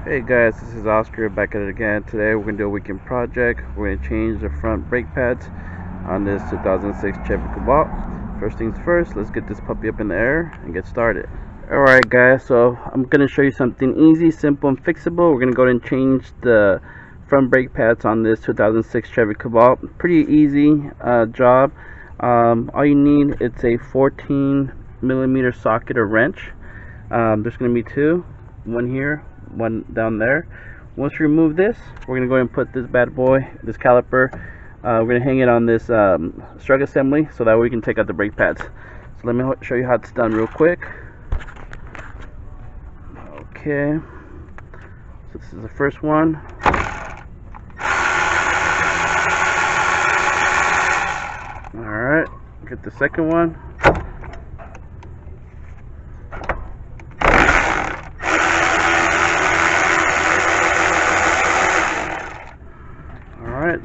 Hey guys, this is Oscar back at it again. Today we're going to do a weekend project. We're going to change the front brake pads on this 2006 Chevy Cobalt. First things first, let's get this puppy up in the air and get started. Alright guys, so I'm going to show you something easy, simple and fixable. We're going to go ahead and change the front brake pads on this 2006 Chevy Cobalt. Pretty easy job. All you need, it's a 14mm socket or wrench. There's going to be two, one here, one down there. Once you remove this, we're going to go ahead and put this bad boy, this caliper, we're going to hang it on this strug assembly so that way we can take out the brake pads. So let me show you how it's done real quick. Okay, so this is the first one. Alright, get the second one.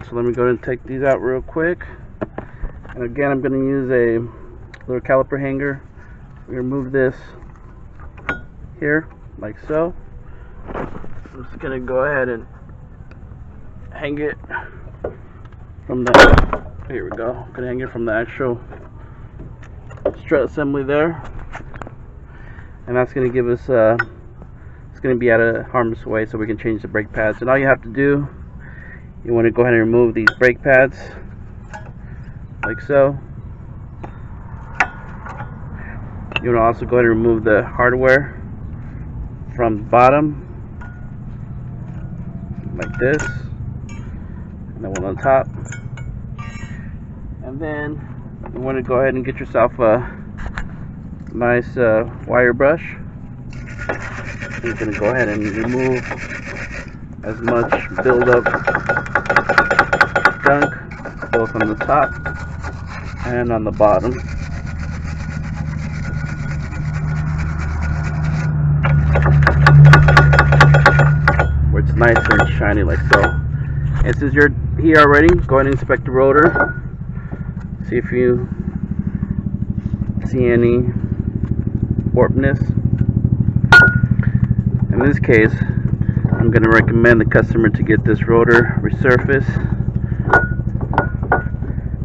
So let me go ahead and take these out real quick. And again, I'm going to use a little caliper hanger. We remove this here, like so. I'm just going to go ahead and hang it from the, here we go. I'm going to hang it from the actual strut assembly there. And that's going to give us, it's going to be out of harm's way so we can change the brake pads. And all you have to do, you want to go ahead and remove these brake pads like so. You want to also go ahead and remove the hardware from the bottom like this, and then one on top. And then you want to go ahead and get yourself a nice wire brush. You're going to go ahead and remove as much buildup gunk both on the top and on the bottom. Where it's nice and shiny like so. And since you're here already, go ahead and inspect the rotor. See if you see any warpness. In this case, I'm going to recommend the customer to get this rotor resurfaced.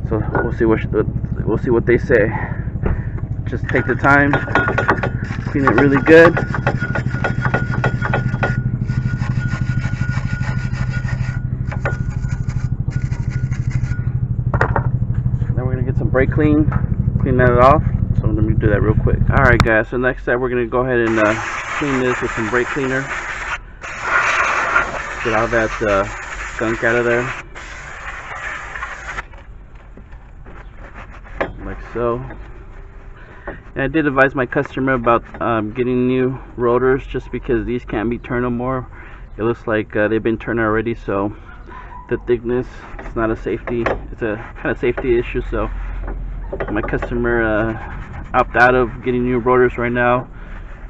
So we'll see what they say. Just take the time, clean it really good. Then we're going to get some brake clean that off. So let me do that real quick. Alright guys, so next step we're going to go ahead and clean this with some brake cleaner. Get all that gunk out of there, like so. And I did advise my customer about getting new rotors, just because these can't be turned no more. It looks like they've been turned already, so the thickness, it's not a safety, it's a kind of safety issue. So my customer opted out of getting new rotors right now.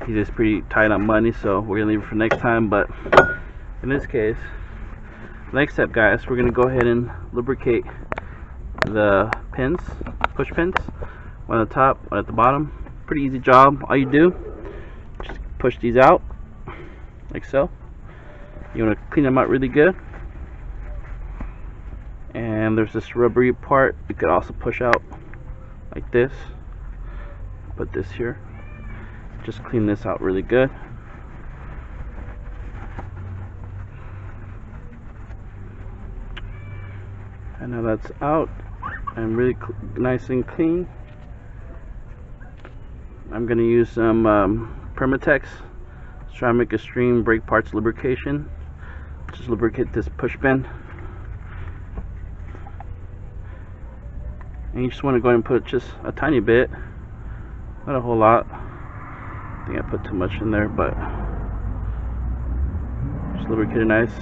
He's just pretty tight on money, so we're gonna leave it for next time. But in this case, next step guys, we're going to go ahead and lubricate the pins, push pins, one at the top, one at the bottom. Pretty easy job. All you do, just push these out like so. You want to clean them out really good. And there's this rubbery part you could also push out like this. Put this here. Just clean this out really good. And now that's out and really nice and clean. I'm going to use some Permatex Ceramic Extreme Brake Parts Lubrication. Just lubricate this push pin. And you just want to go ahead and put just a tiny bit, not a whole lot. I think I put too much in there, but just lubricate it nice.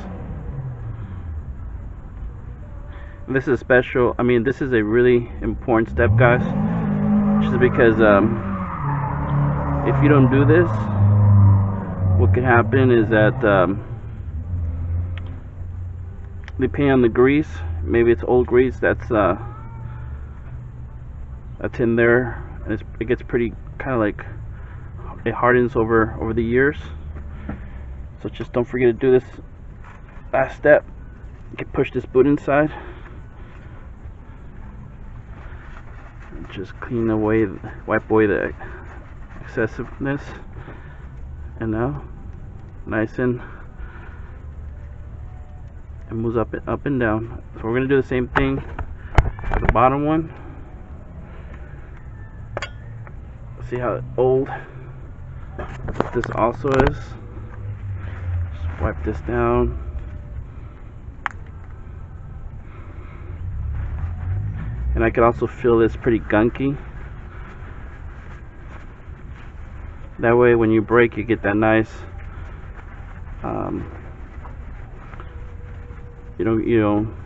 This is special. I mean, this is a really important step, guys, just because if you don't do this, what can happen is that depending on the grease, maybe it's old grease that's in there, and it gets pretty kind of like it hardens over the years. So just don't forget to do this last step. You can push this boot inside and just clean away, wipe away the excessiveness. And now nice and it moves up and down. So we're gonna do the same thing for the bottom one. See how old this also is. Just wipe this down. And I can also feel this pretty gunky. That way when you brake you get that nice you don't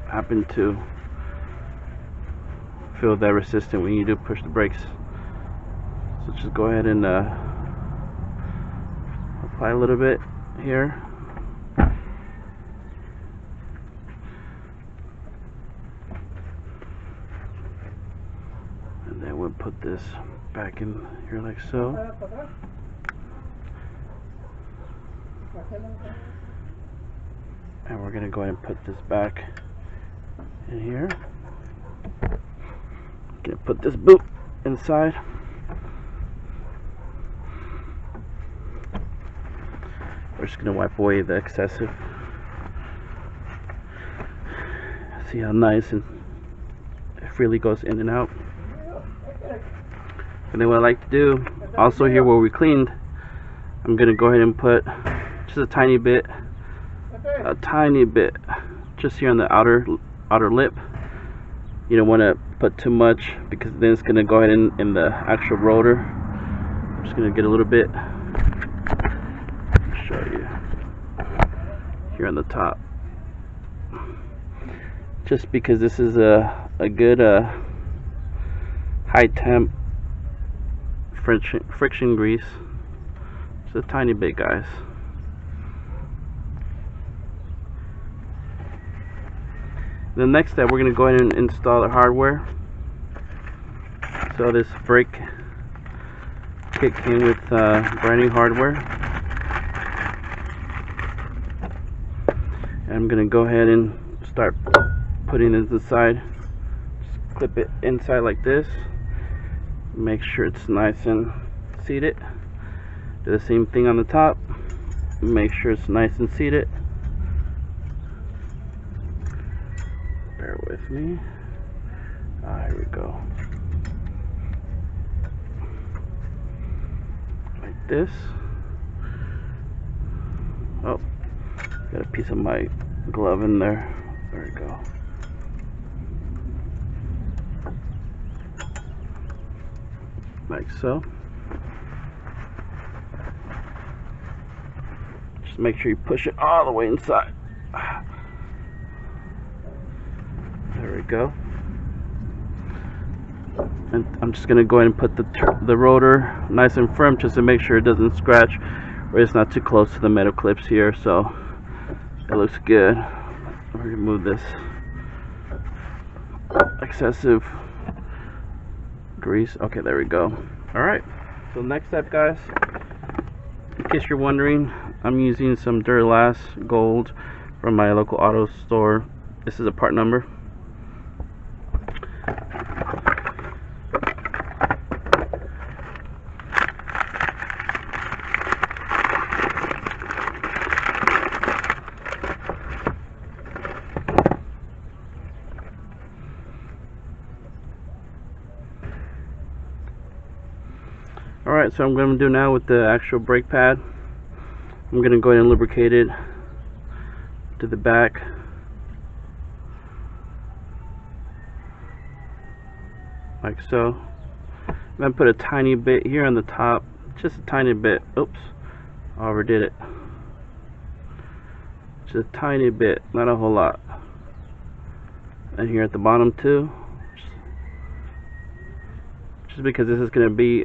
happen to feel that resistant when you do push the brakes. So just go ahead and apply a little bit here. And then we'll put this back in here like so. And we're going to go ahead and put this back in here. Going to put this boot inside. We're just going to wipe away the excessive. See how nice and it freely goes in and out. And then what I like to do, also here where we cleaned, I'm going to go ahead and put just a tiny bit, just here on the outer lip. You don't want to put too much because then it's going to go ahead in the actual rotor. I'm just going to get a little bit, show you here on the top, just because this is a good high temp friction grease. Just a tiny bit, guys. The next step, we're going to go ahead and install the hardware. So this brake kit came with brand new hardware. And I'm going to go ahead and start putting it inside. Just clip it inside like this. Make sure it's nice and seated. Do the same thing on the top. Make sure it's nice and seated. Bear with me. Here we go. Like this. Oh, got a piece of my glove in there. There we go. Like so. Just make sure you push it all the way inside. There we go. And I'm just gonna go ahead and put the rotor nice and firm just to make sure it doesn't scratch or it's not too close to the metal clips here, so it looks good. We're gonna remove this excessive grease. Okay, there we go. Alright, so next step, guys, in case you're wondering, I'm using some Duralast Gold from my local auto store. This is a part number. Alright, so I'm going to do now with the actual brake pad. I'm going to go ahead and lubricate it to the back. Like so. I'm going to put a tiny bit here on the top. Just a tiny bit. Oops. I overdid it. Just a tiny bit. Not a whole lot. And here at the bottom too. Just because this is going to be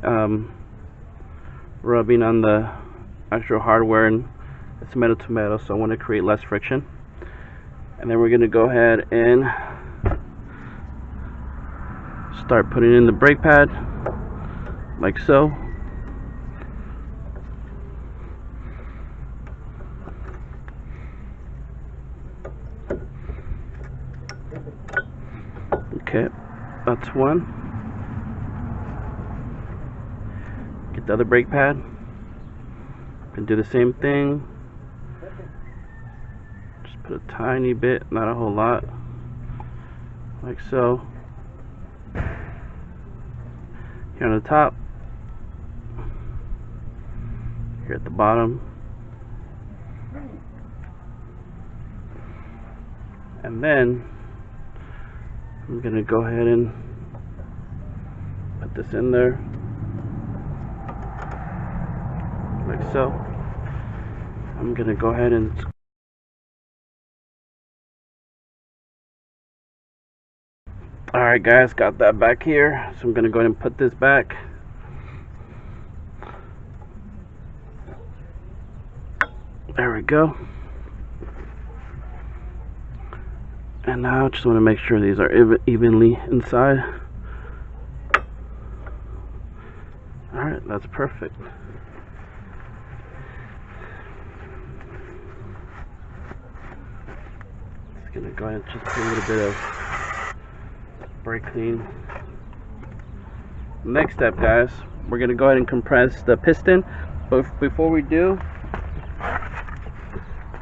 rubbing on the actual hardware and it's metal to metal, so I want to create less friction. And then we're going to go ahead and start putting in the brake pad like so. Okay, that's one. Get the other brake pad and do the same thing. Just put a tiny bit, not a whole lot, like so. Here on the top, here at the bottom, and then I'm gonna go ahead and put this in there like so. I'm gonna go ahead and alright guys, got that back here, so I'm gonna go ahead and put this back. There we go. And now just want to make sure these are evenly inside. Alright, that's perfect. Just gonna go ahead and just put a little bit of brake clean. Next step, guys, we're gonna go ahead and compress the piston. But before we do,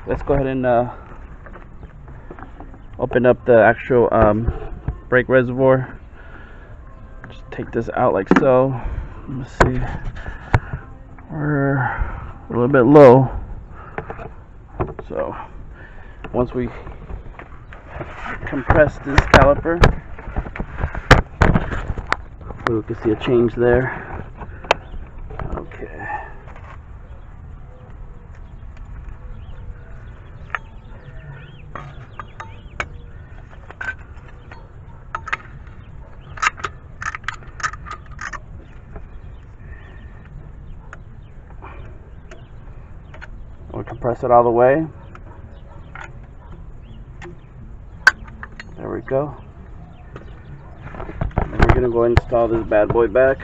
let's go ahead and open up the actual brake reservoir. Just take this out like so. Let's see, we're a little bit low, so once we compress this caliper, we can see a change there. Okay. We'll compress it all the way. There we go. And we're gonna go ahead and install this bad boy back.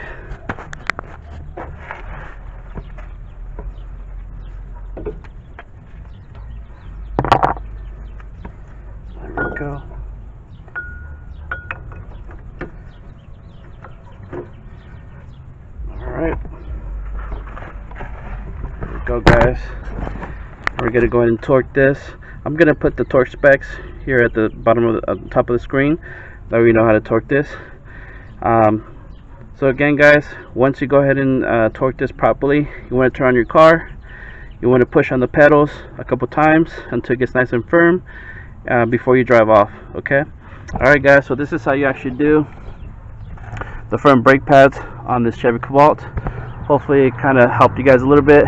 There we go. Alright. There we go, guys. We're gonna go ahead and torque this. I'm gonna put the torque specs here at the bottom of the top of the screen. That way you know how to torque this. So again, guys, once you go ahead and torque this properly, you want to turn on your car. You want to push on the pedals a couple times until it gets nice and firm before you drive off. Okay. All right, guys. So this is how you actually do the front brake pads on this Chevy Cobalt. Hopefully, it kind of helped you guys a little bit.